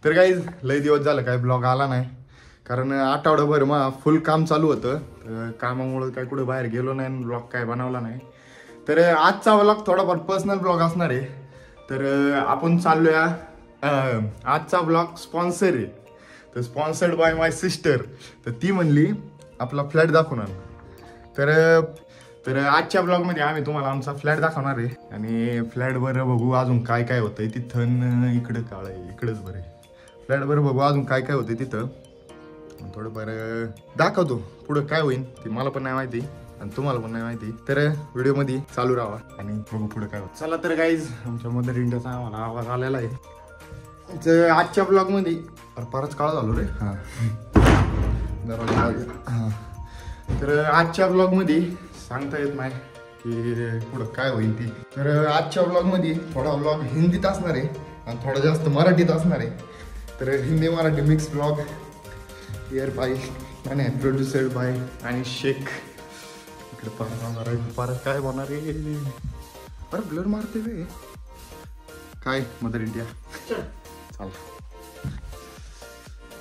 तर काही लय दिवस झालं काय ब्लॉग आला नाही, कारण आठवडाभर मग फुल काम चालू होतं. कामामुळे काय कुठे बाहेर गेलो नाही, ब्लॉग काय बनवला नाही. तर आजचा ब्लॉग थोडाफार पर्सनल ब्लॉग असणार आहे. तर आपण चाललोया, आजचा ब्लॉग स्पॉन्सर आहे. तर स्पॉन्सर्ड बाय माय सिस्टर. तर ती म्हणली आपला फ्लॅट दाखवणार. तर आजच्या ब्लॉगमध्ये आम्ही तुम्हाला आमचा फ्लॅट दाखवणार आहे. आणि फ्लॅटवर बघू अजून काय काय होतंय तिथं. इकडं काळ आहे, इकडंच बरं आहे. फ्लॅटवर बघू अजून काय काय होतंय तिथं. थोडंफार दाखवतो. पुढं काय होईल ते मला पण नाही माहिती आणि तुम्हाला पण नाही माहिती. तर व्हिडिओमध्ये चालू राहा आणि बघू पुढे काय होतं. चला तर गाईज, आमच्या मदर इंडियाचा आम्हाला आवाज आलेला आहे. तर आजच्या ब्लॉगमध्ये फारच काळ झालो रे. हां हां. तर आजच्या ब्लॉगमध्ये सांगता येत नाही की पुढं काय होईल ती. तर आजच्या ब्लॉगमध्ये थोडा ब्लॉग हिंदीत असणार आहे आणि थोडा जास्त मराठीत असणार आहे. तर Hindi Marathi mix blog here by आणि प्रोड्युसर्ड बाय आणि शेख. इकडे परत काय होणार आहे. अरे ब्लर मारते वे काय मदर इंडिया. चाल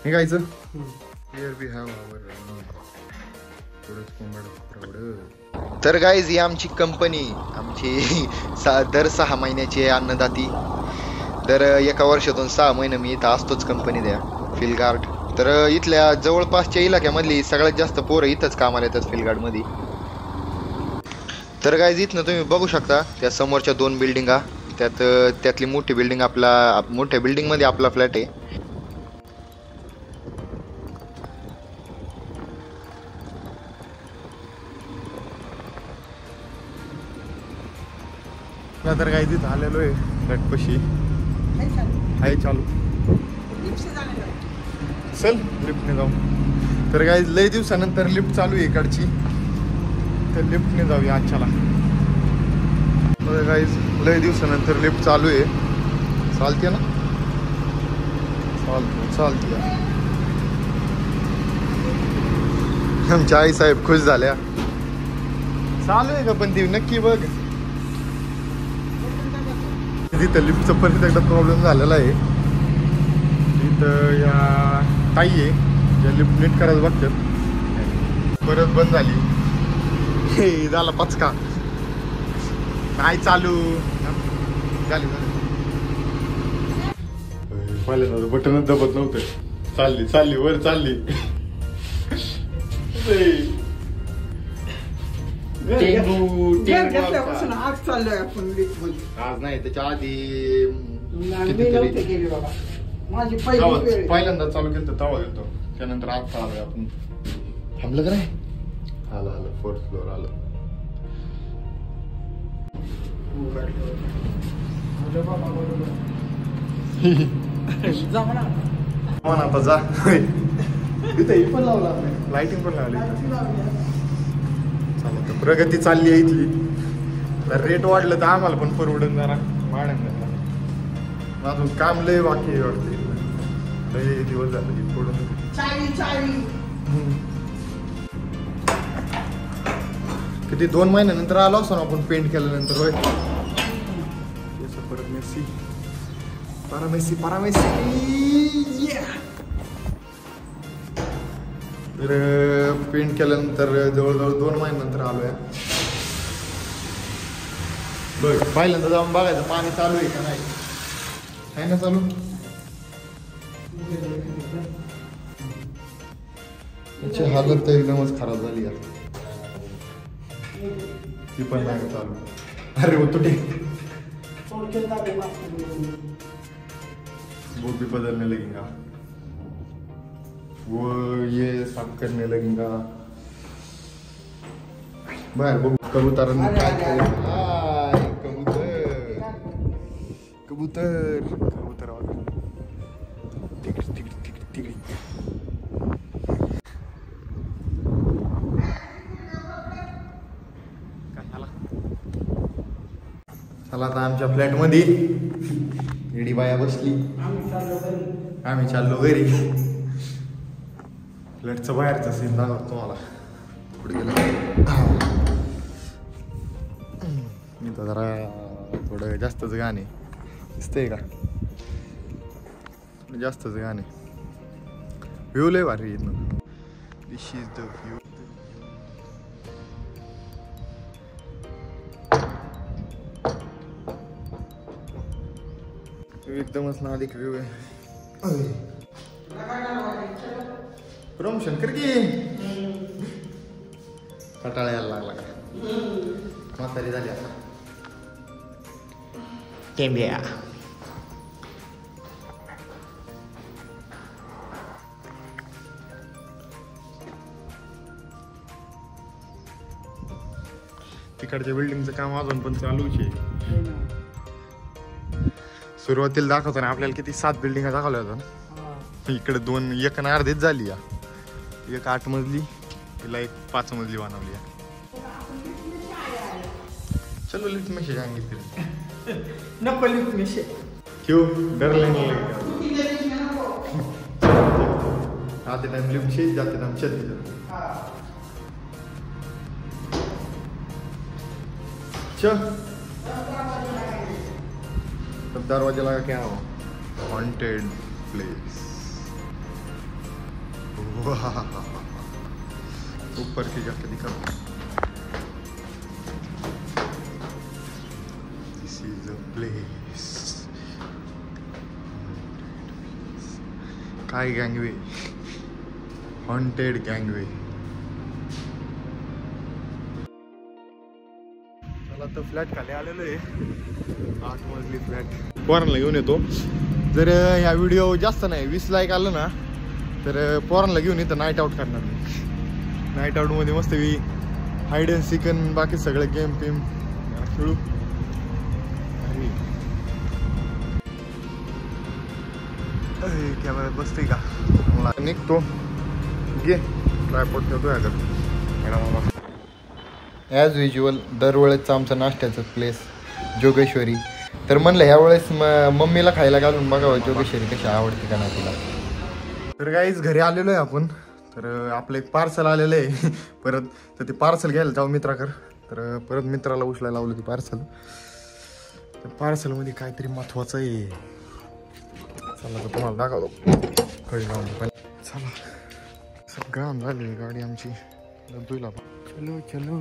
हे गायचं. हिअर वी हॅव आवर. तर गाईज ही आमची कंपनी, आमची दर 6 महिन्याची अन्नदाती. दर एका वर्षातून 6 महिने मी इथं असतोच कंपनी द्या फिलगार्ड. तर इथल्या जवळपासच्या इलाक्यामधली सगळ्यात जास्त पोरं इथंच कामाला येतात फिलगार्डमध्ये. तर गाईज इथनं तुम्ही बघू शकता त्या समोरच्या 2 बिल्डिंगा, त्यातली मोठी बिल्डिंग मोठ्या बिल्डिंगमध्ये आपला फ्लॅट आहे. तर काही तिथं आलेलो आहे फ्लॅटपाशी. आहे चालू. चल लिफ्टने जाऊ. तर काही लय दिवसानंतर लिफ्ट चालू आहे इकडची. तर लिफ्टने जाऊया आजच्याला. तर काही लय दिवसानंतर लिफ्ट चालू आहे. चालते ना. चालते. आमच्या आई साहेब खुश झाल्या. चालू आहे का पण ती नक्की बघ. तिथं लिफ्टचा परत एकदा प्रॉब्लेम झालेला आहे. तिथं या ताई आहे या लिफ्ट नीट करायला बघतात. परत बंद झाली. हे झाला पचका. काय चालू झाली. पहिल्यांदा बटनच दबत नव्हतं. चालली वर चालली. आज नाही त्याच्या आधी पहिल्यांदा चालू केलं तवा गेलो. त्यानंतर आता आलोय आपण. थांबलं का नाही. आलं 4th फ्लोअर आलं. आता जा. तिथे पण लावला, लाइटिंग पण लावली. तर प्रगती चालली आहे इथली. तर रेट वाढलं तर आम्हाला पण परवडून जरा वाढन. अजून काम लय बाकी वाटते. लय दिवस झाले पडून. किती 2 महिन्यानंतर आलो असतो ना आपण पेंट केल्यानंतर. होय परत मेसी तर पेंट केल्यानंतर जवळजवळ 2 महिन्यानंतर आलोय. बघ पहिल्यांदा जाऊन बघायचं पाणी चालू आहे का नाही. आहे ना चालू. त्याची हालत तर एकदमच खराब झाली यार. ती पण नाही चालू. अरे वो तुटे वो भी बदलने लगेगा. वो ये साफ करने लगेगा. बाहेर बघू कबूतरांनी काय कबूतर तिकडे. चला आता आमच्या फ्लॅट मध्ये एडी बाया बसली. आम्ही चाललो घरी. फ्लॅटचा बाहेरचा सीन दाखवतो तुम्हाला. पुढे गेला मी तर जरा थोडं जास्तच गाणे दिसतंय का. जास्तच गाणे व्ह्यू लय भारी येत ना. दिस इज द व्ह्यू. एकदमच नादिक व्ह्यू आहे. प्रमोशन कर की. कटाळा यायला लागला का म्हातारी झाली आता. टेंब्या तिकडच्या बिल्डिंगचं काम अजून पण चालूच आहे. सुरुवातीला दाखवताना आपल्याला किती 7 बिल्डिंग दाखवल्या होत्या. इकडे 2 एक आणि अर्धीच झाली या. एक 8 मजली तिला एक 5 मजली बनवली. चलो लिफ्ट में से जाएंगे फिर. नको लिफ्ट में से. क्यों डर लगने लगेगा? आते टाइम लिफ्ट से जाते टाइम छत पे जाते. चल तब दरवाजा लगा क्या हो. Haunted place. ऊपर की जाके दिखा. दिस इज अ प्लेस. काय गँगवे. हॉन्टेड गँगवे. चला तर फ्लॅट खाली आलेलो आहे. 8 मजली फ्लॅट. पोरांना घेऊन येतो. जर ह्या व्हिडिओ जास्त नाही 20 लाईक आलं ना तर पोरांना घेऊन येतं नाईट आउट करणार. नाईट आउट मध्ये मस्त हाईड अँड सिकन बाकी सगळे गेम पेम खेळू. कॅमेऱ्यात बसते का मला निघतो. घे ट्रायपॉड ठेवतो याकडे. ॲज युज्युअल दरवेळेचं आमचं नाश्त्याचं प्लेस जोगेश्वरी. तर म्हणलं ह्या वेळेस मम्मीला खायला घालून बघावं जोगेश्वरी कशी आवडते का नाही तिला. तर काहीच घरी आलेलो आहे आपण. तर आपलं एक पार्सल आलेलं आहे परत. तर ते पार्सल घ्यायला जाऊ मित्राकर. तर परत मित्राला उचलायला लावलं ते पार्सल. तर पार्सलमध्ये काहीतरी महत्वाचं आहे. चला तर तुम्हाला दाखवतो. कळी लावून चला. सगळं झाली गाडी आमची. दुईला चलो चलो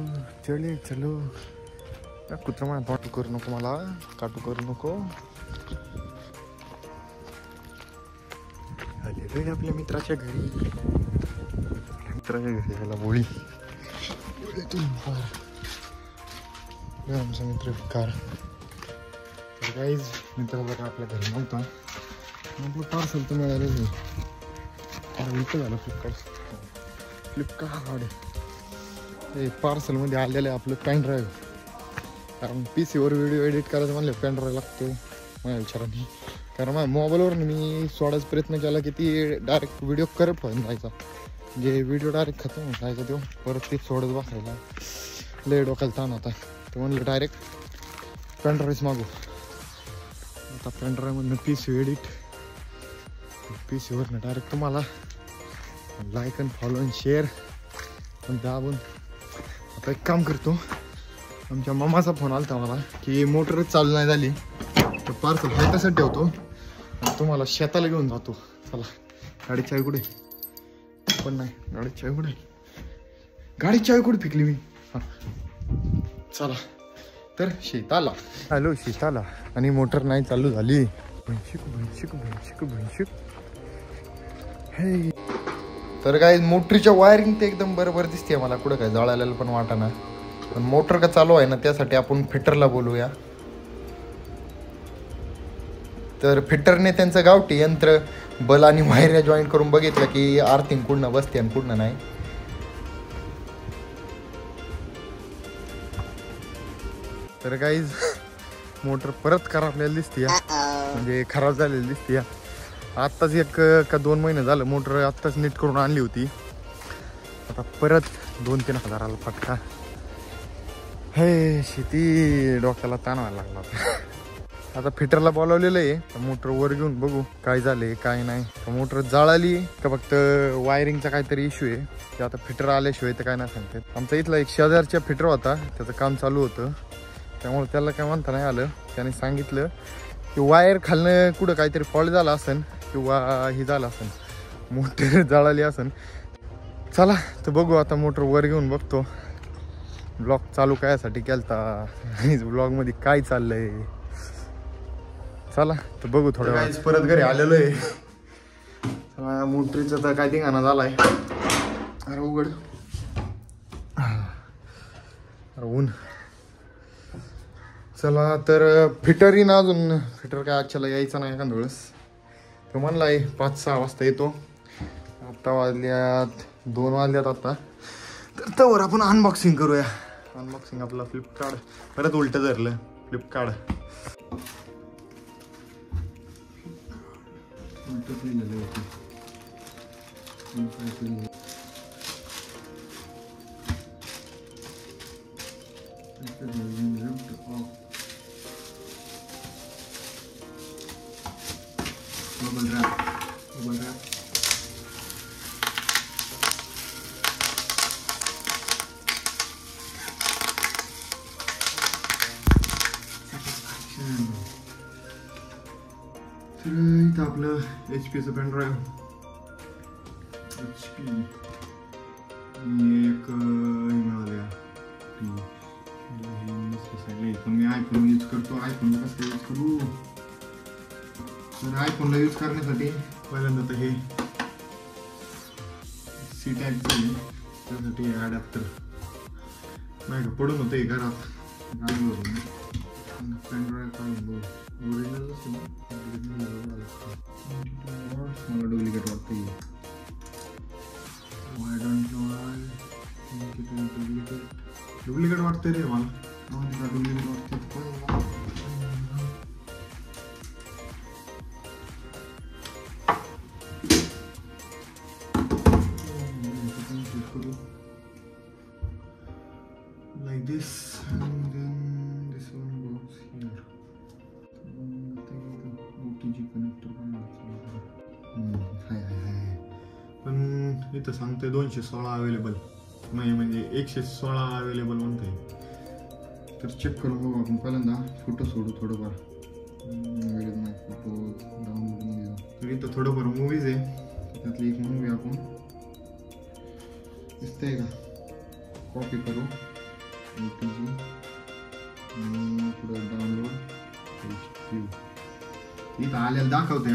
चले चलो. कुत्रा मला काटू करू नको. मला काटू करू नको. आलेलो आपल्या मित्राच्या घरी. मित्राच्या घरी याला बोळी. आमचा मित्र कार. तर काहीच मित्राला आपल्या घरी नव्हता. आपलं पार्सल तर मिळालेलं नाही. इथं झालं फ्लिपकार्ट. हे पार्सलमध्ये आलेलं आहे आपलं पेन ड्राईव्ह. कारण PC वर व्हिडिओ एडिट करायचं म्हणलं पेन ड्राईव्ह लागतो माझ्या विचाराने. कारण माझ्या मोबाईलवर मी सोडायचा प्रयत्न केला की ती डायरेक्ट व्हिडिओ करत होऊन जायचा. म्हणजे व्हिडिओ डायरेक्ट खतम होऊन जायचा तो. परत ते सोडत बसायला लय डोक्याला ताण होता. तर म्हणलं डायरेक्ट पेन ड्राईव्ह मागू. आता पेन ड्राईव्हमधनं PC एडिट. PC वरनं डायरेक्ट तुम्हाला like and follow and share पण दाबून. आता एक काम करतो. आमच्या मम्माचा फोन आला मला की मोटरच चालू नाही झाली. तर पार्सल हे कसं ठेवतो आणि तुम्हाला शेताला घेऊन जातो. चला. गाडी चावी कुठे पण नाही. गाडी चावी कुठे. गाडी चावी कुठे फेकली मी. हां चला. तर शेताला हॅलो शेताला. आणि मोटर नाही चालू झाली. भैशिक भैशिक भैशिक भैशिक. हे तर काय मोटरीच्या वायरिंग ते एकदम बरोबर दिसते मला. कुठं काय जळालेलं पण वाटाना. पण मोटर का चालू आहे ना त्यासाठी आपण फिटरला बोलूया. तर फिटरने त्यांचं गावठी यंत्र बल आणि वायऱ्या जॉईंट करून बघितलं की आर्थिंग कुठनं बसते आणि कुठनं नाही. तर काहीच मोटर परत खराबलेली दिसते. म्हणजे खराब झालेली दिसते. आत्ताच 1 का 2 महिने झालं मोटर आत्ताच नीट करून आणली होती. आता परत 2-3 हजाराला फटका. हे शेती डोक्याला ताण व्हायला लागला. आता फिटरला बोलावलेलं आहे. मोटर वर घेऊन बघू काय झालंय काय नाही. मोटर जळाली का फक्त वायरिंगचा काहीतरी इश्यू आहे. ते आता फिटर आल्याशिवाय तर काय नाही सांगतात. आमचा इथला एक शेजारच्या फिटर होता. त्याचं काम चालू होतं. त्यामुळे त्याला काय म्हणता नाही आलं. त्याने सांगितलं की वायर खालनं कुठं काहीतरी फॉल्ट झाला असेल किंवा ही झालं असेल, मोटर जळाली असेल. चला तर बघू आता, मोटर वर घेऊन बघतो ब्लॉग चालू कायसाठी केलता, ब्लॉगमध्ये काय चाललंय. चला तर बघू थोड्या वेळात. परत घरी आलेलो आहे. मोटरीचं तर काय धिंगाणा झालाय. अरे उघड, अरे ऊन. चला तर फिटर येईन अजून. फिटर काय आजच्याला यायचा नाही एखाद्या वेळेस. तो म्हणलाय 5-6 वाजता येतो. आता वाजल्यात 2 वाजल्यात आता. तर त्यावर आपण अनबॉक्सिंग करूया. अनबॉक्सिंग आपला फ्लिपकार्ट. परत उलट धरलं फ्लिपकार्ट. उलटच लिहिलेलं आहे. इथं आपलं HP पेन ड्राईव्ह. HP एक मिळाल्या. पण मी आयफोन यूज करतो. आयफोन कसं यूज करू. तर आयफोनला यूज करण्यासाठी पहिल्यांदा तर हे सी टाईप त्यासाठी ॲडॅप्टर नाही का पडून होतं घरात. पेन ड्राईव्ह काढून बघू. ओरिजिनल मला डुप्लिकेट वाटतं. डुप्लिकेट वाटतंय रे मला. डुप्लिकेट वाटतं. like this and then this one goes here. OTG connector पण इथं सांगतोय 216 अवेलेबल. म्हणजे 116 अवेलेबल म्हणतोय. तर चेक करून बघू आपण. पहिल्यांदा फोटो सोडू थोडंफार. फोटो डाउनलोड जाऊ. तर इथं थोडंफार मूवीज आहे. त्यातली एक मूवी आपण दिसतंय का कॉपी करू. OTG आणि पुढं डाउनलोड इथं आल्याला दाखवते.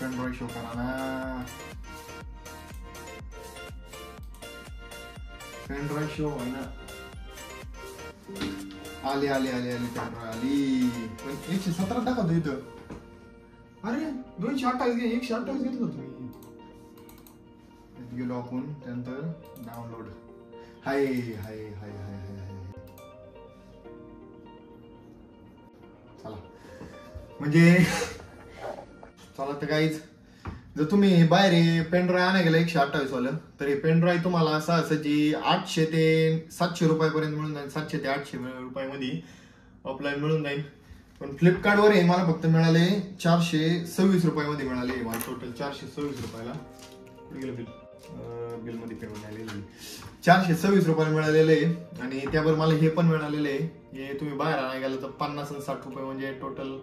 पेन ड्राइव शो करा ना. पेन ड्राइव शो आहे ना. आली पेन ड्राइव आली. पण 117 दाखवतो इथं. अरे 228 घे. 128 घेतलं तुम्ही. गेलो आपण. त्यानंतर डाउनलोड. हाय चला म्हणजे चला तर काहीच. जर तुम्ही बाहेर पेन ड्राईव्ह आणा गेला 128 वालं तर हे पेन ड्राईव्ह तुम्हाला असं 800 ते 700 रुपयापर्यंत मिळून जाईल. 700 ते 800 रुपयामध्ये ऑफलाईन मिळून जाईल. पण फ्लिपकार्टवर हे मला फक्त मिळाले 426 रुपयामध्ये मिळाले. मला टोटल 426 रुपयाला बिलमध्ये पेमेंट आलेली 426 रुपयाला मिळालेलं आहे. आणि त्याबरोबर मला हे पण मिळालेलं आहे. हे तुम्ही बाहेर आणा गेलं तर 50 आणि 60 रुपये म्हणजे टोटल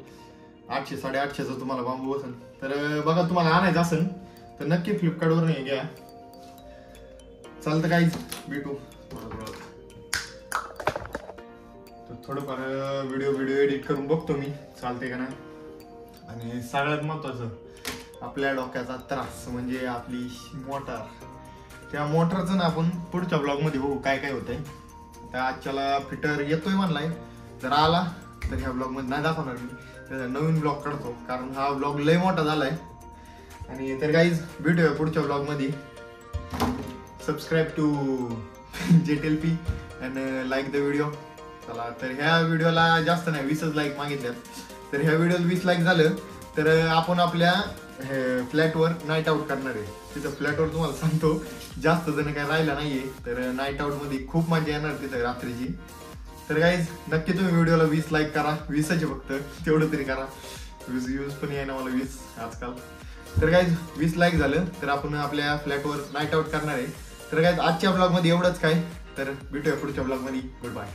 800-850 तुम्हाला बांबू असेल. तर बघा तुम्हाला आणायचं असेल तर नक्की फ्लिपकार्टवर नाही घ्या. चालतं काहीच भेटू थोडंफार व्हिडिओ एडिट करून बघतो मी चालते का नाही. आणि सगळ्यात महत्वाचं आपल्या डोक्याचा त्रास म्हणजे आपली मोटर. त्या मोटरचं ना आपण पुढच्या ब्लॉग मध्ये बघू काय काय होतंय. तर आजच्याला फिटर येतोय म्हणलाय. जर आला तर ह्या ब्लॉग मध्ये नाही दाखवणार मी. त्याचा नवीन ब्लॉग काढतो कारण हा ब्लॉग लय मोठा झालाय. आणि तर गाईज भेटूया पुढच्या ब्लॉग मध्ये. Subscribe to JTLP and like the video. चला तर ह्या व्हिडिओला जास्त नाही 20च लाईक मागितल्यात. तर ह्या व्हिडिओला 20 लाईक झालं तर आपण आपल्या फ्लॅटवर नाईट आउट करणार आहे. तिथं फ्लॅटवर तुम्हाला सांगतो जास्त जण काय राहिला नाहीये, तर नाईट आउट मध्ये खूप मजा येणार तिथं रात्रीची. तर गाईज नक्की तुम्ही व्हिडिओला 20 लाईक करा. 20च फक्त, तेवढं तरी करा. व्ह्यूज पण आहे ना मला 20 आजकाल. तर गाईज 20 लाईक झालं तर आपण आपल्या फ्लॅटवर नाईट आउट करणार आहे. तर गाईज आजच्या ब्लॉग मध्ये एवढंच काय. तर भेटूया पुढच्या ब्लॉग मध्ये. Good bye.